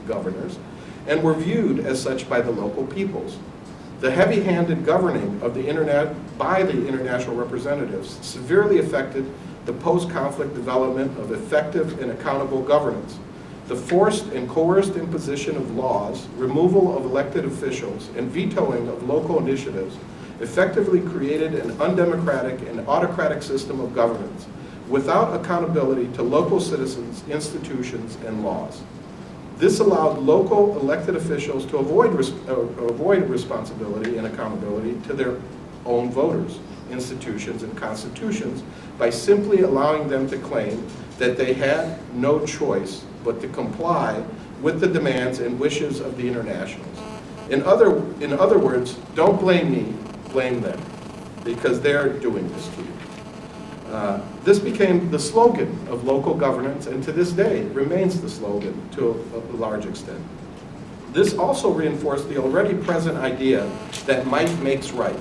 governors, and were viewed as such by the local peoples. The heavy-handed governing of the by the international representatives severely affected the post-conflict development of effective and accountable governance. The forced and coerced imposition of laws, removal of elected officials, and vetoing of local initiatives effectively created an undemocratic and autocratic system of governance without accountability to local citizens, institutions, and laws. This allowed local elected officials to avoid responsibility and accountability to their own voters, institutions, and constitutions by simply allowing them to claim that they had no choice but to comply with the demands and wishes of the internationals. In other words, don't blame me, blame them, because they're doing this to you. This became the slogan of local governance, and to this day remains the slogan to a large extent. This also reinforced the already present idea that might makes right,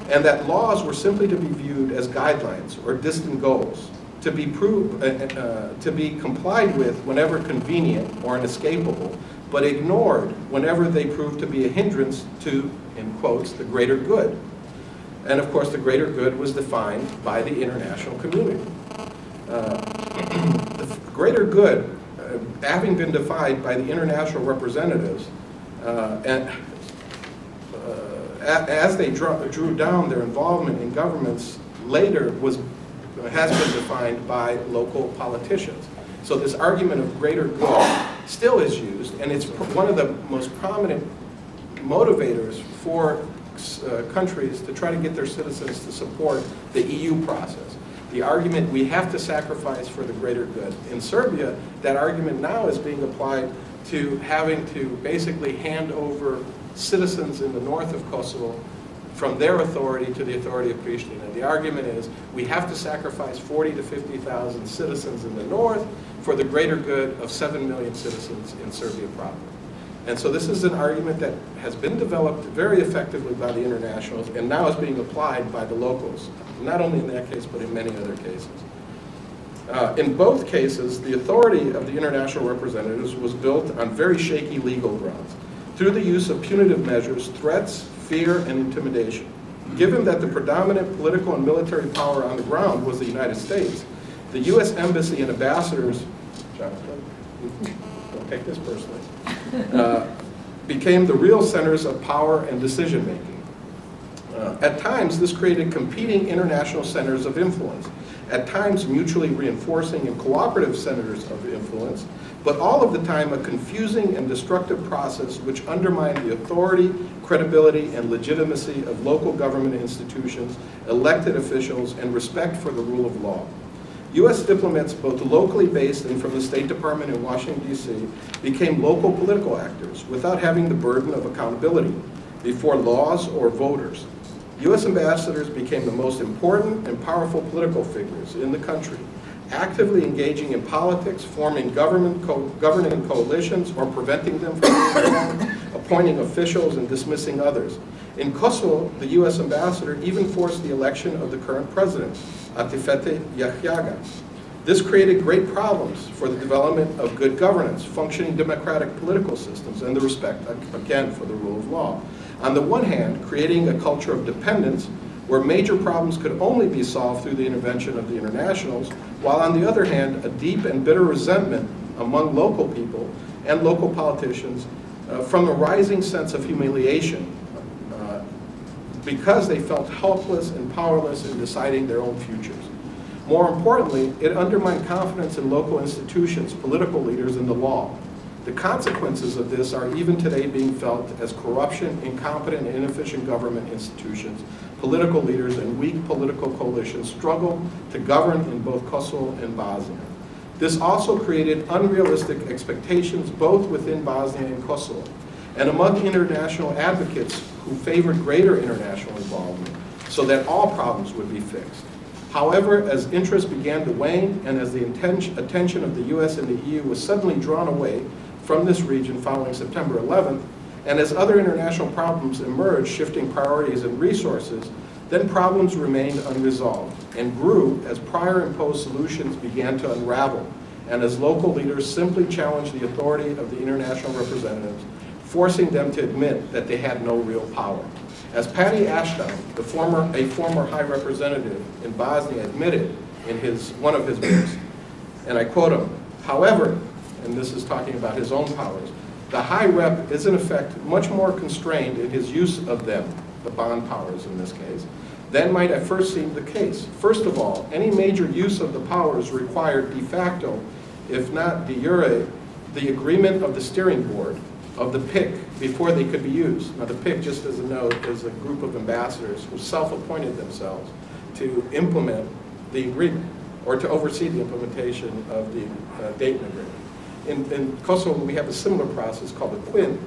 and that laws were simply to be viewed as guidelines or distant goals, to be complied with whenever convenient or inescapable, but ignored whenever they proved to be a hindrance to, in quotes, the greater good. And of course, the greater good was defined by the international community. The greater good, having been defined by the international representatives, as they drew down their involvement in governments, later has been defined by local politicians. So this argument of greater good still is used, and it's one of the most prominent motivators for countries to try to get their citizens to support the EU process. The argument, we have to sacrifice for the greater good. In Serbia, that argument now is being applied to having to basically hand over citizens in the north of Kosovo from their authority to the authority of Pristina. The argument is we have to sacrifice 40 to 50,000 citizens in the north for the greater good of 7 million citizens in Serbia proper. And so this is an argument that has been developed very effectively by the internationals and now is being applied by the locals, not only in that case, but in many other cases. In both cases, the authority of the international representatives was built on very shaky legal grounds through the use of punitive measures, threats, fear, and intimidation. Given that the predominant political and military power on the ground was the United States, the U.S. Embassy and ambassadors, Jonathan, don't take this personally, became the real centers of power and decision-making. At times, this created competing international centers of influence, at times mutually reinforcing and cooperative centers of influence, but all of the time a confusing and destructive process which undermined the authority, credibility, and legitimacy of local government institutions, elected officials, and respect for the rule of law. U.S. diplomats, both locally based and from the State Department in Washington, D.C., became local political actors without having the burden of accountability before laws or voters. U.S. ambassadors became the most important and powerful political figures in the country, actively engaging in politics, forming governing coalitions or preventing them from doing so, appointing officials and dismissing others. In Kosovo, the U.S. ambassador even forced the election of the current president, Atifete Yahyaga. This created great problems for the development of good governance, functioning democratic political systems, and the respect, again, for the rule of law. On the one hand, creating a culture of dependence where major problems could only be solved through the intervention of the internationals, while on the other hand, a deep and bitter resentment among local people and local politicians from a rising sense of humiliation because they felt helpless and powerless in deciding their own futures. More importantly, it undermined confidence in local institutions, political leaders, and the law. The consequences of this are even today being felt as corruption, incompetent and inefficient government institutions, political leaders, and weak political coalitions struggle to govern in both Kosovo and Bosnia. This also created unrealistic expectations both within Bosnia and Kosovo, and among international advocates who favored greater international involvement so that all problems would be fixed. However, as interest began to wane and as the attention of the U.S. and the EU was suddenly drawn away from this region following September 11th, and as other international problems emerged, shifting priorities and resources, then problems remained unresolved and grew as prior imposed solutions began to unravel and as local leaders simply challenged the authority of the international representatives, forcing them to admit that they had no real power. As Patty Ashdown, a former High Representative in Bosnia, admitted in one of his books, and I quote him, "However," and this is talking about his own powers, "the High Rep is in effect much more constrained in his use of them," the bond powers in this case, "than might at first seem the case. First of all, any major use of the powers required de facto, if not de jure, the agreement of the steering board, of the PIC, before they could be used." Now the PIC, just as a note, is a group of ambassadors who self-appointed themselves to implement the agreement, or to oversee the implementation of the Dayton Agreement. In Kosovo, we have a similar process called the QUIN,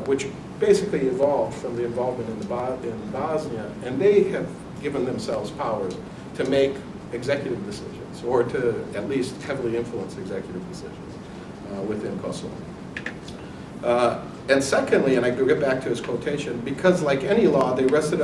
which basically evolved from the involvement in Bosnia, and they have given themselves powers to make executive decisions, or to at least heavily influence executive decisions within Kosovo. And secondly, and I go get back to his quotation, because like any law, they rested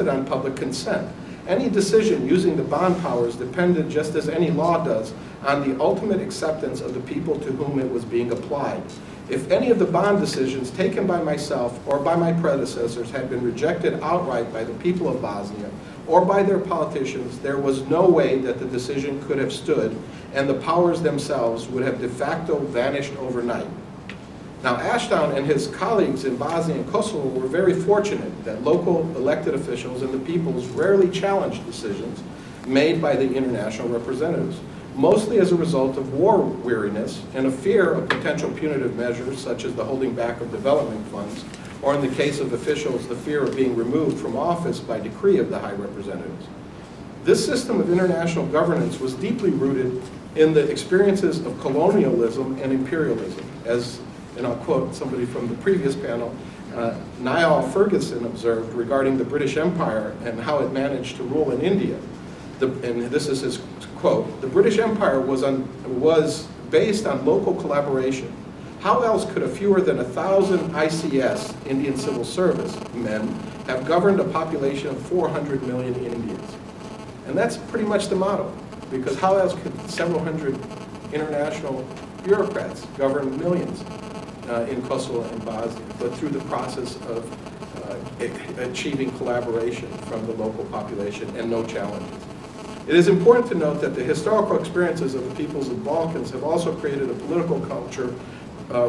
on public consent. Any decision using the bond powers depended, just as any law does, on the ultimate acceptance of the people to whom it was being applied. If any of the bond decisions taken by myself or by my predecessors had been rejected outright by the people of Bosnia or by their politicians, there was no way that the decision could have stood, and the powers themselves would have de facto vanished overnight. Now, Ashdown and his colleagues in Bosnia and Kosovo were very fortunate that local elected officials and the peoples rarely challenged decisions made by the international representatives, mostly as a result of war weariness and a fear of potential punitive measures such as the holding back of development funds, or in the case of officials, the fear of being removed from office by decree of the High Representatives. This system of international governance was deeply rooted in the experiences of colonialism and imperialism, as, and I'll quote somebody from the previous panel, Niall Ferguson observed regarding the British Empire and how it managed to rule in India. And this is his quote, "The British Empire was based on local collaboration. How else could a fewer than 1,000 ICS, Indian Civil Service, men have governed a population of 400 million Indians?" And that's pretty much the motto, because how else could several hundred international bureaucrats govern millions in Kosovo and Bosnia, but through the process of achieving collaboration from the local population and no challenges. It is important to note that the historical experiences of the peoples of the Balkans have also created a political culture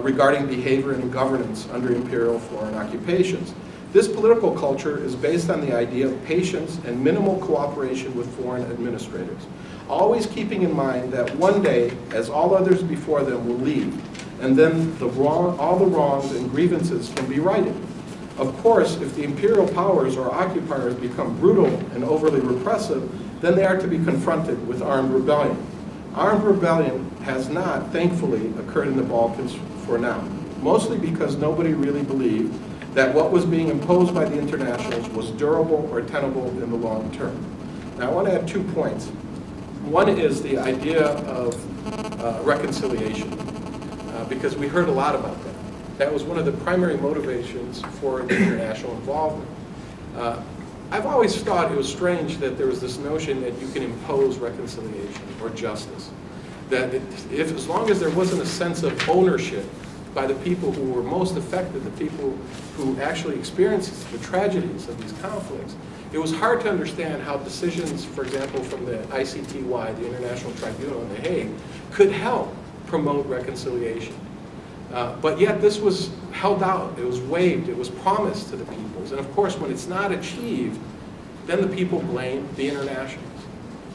regarding behavior and governance under imperial foreign occupations. This political culture is based on the idea of patience and minimal cooperation with foreign administrators, always keeping in mind that one day, as all others before them will leave, and then all the wrongs and grievances can be righted. Of course, if the imperial powers or occupiers become brutal and overly repressive, then they are to be confronted with armed rebellion. Armed rebellion has not, thankfully, occurred in the Balkans for now, mostly because nobody really believed that what was being imposed by the internationals was durable or tenable in the long term. Now I want to add 2 points. One is the idea of reconciliation, because we heard a lot about that. That was one of the primary motivations for the international involvement. I've always thought it was strange that there was this notion that you can impose reconciliation or justice. That as long as there wasn't a sense of ownership by the people who were most affected, the people who actually experienced the tragedies of these conflicts, it was hard to understand how decisions, for example, from the ICTY, the International Tribunal in The Hague, could help promote reconciliation. But yet this was held out, it was waived, it was promised to the peoples. And of course, when it's not achieved, then the people blame the internationals.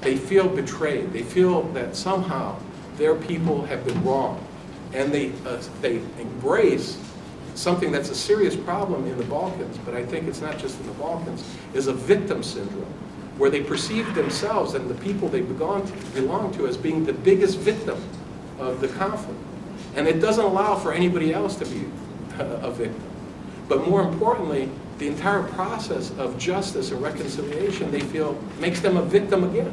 They feel betrayed. They feel that somehow their people have been wrong. And they embrace something that's a serious problem in the Balkans, but I think it's not just in the Balkans, is a victim syndrome, where they perceive themselves and the people they belong to as being the biggest victim of the conflict. And it doesn't allow for anybody else to be a victim. But more importantly, the entire process of justice and reconciliation, they feel, makes them a victim again.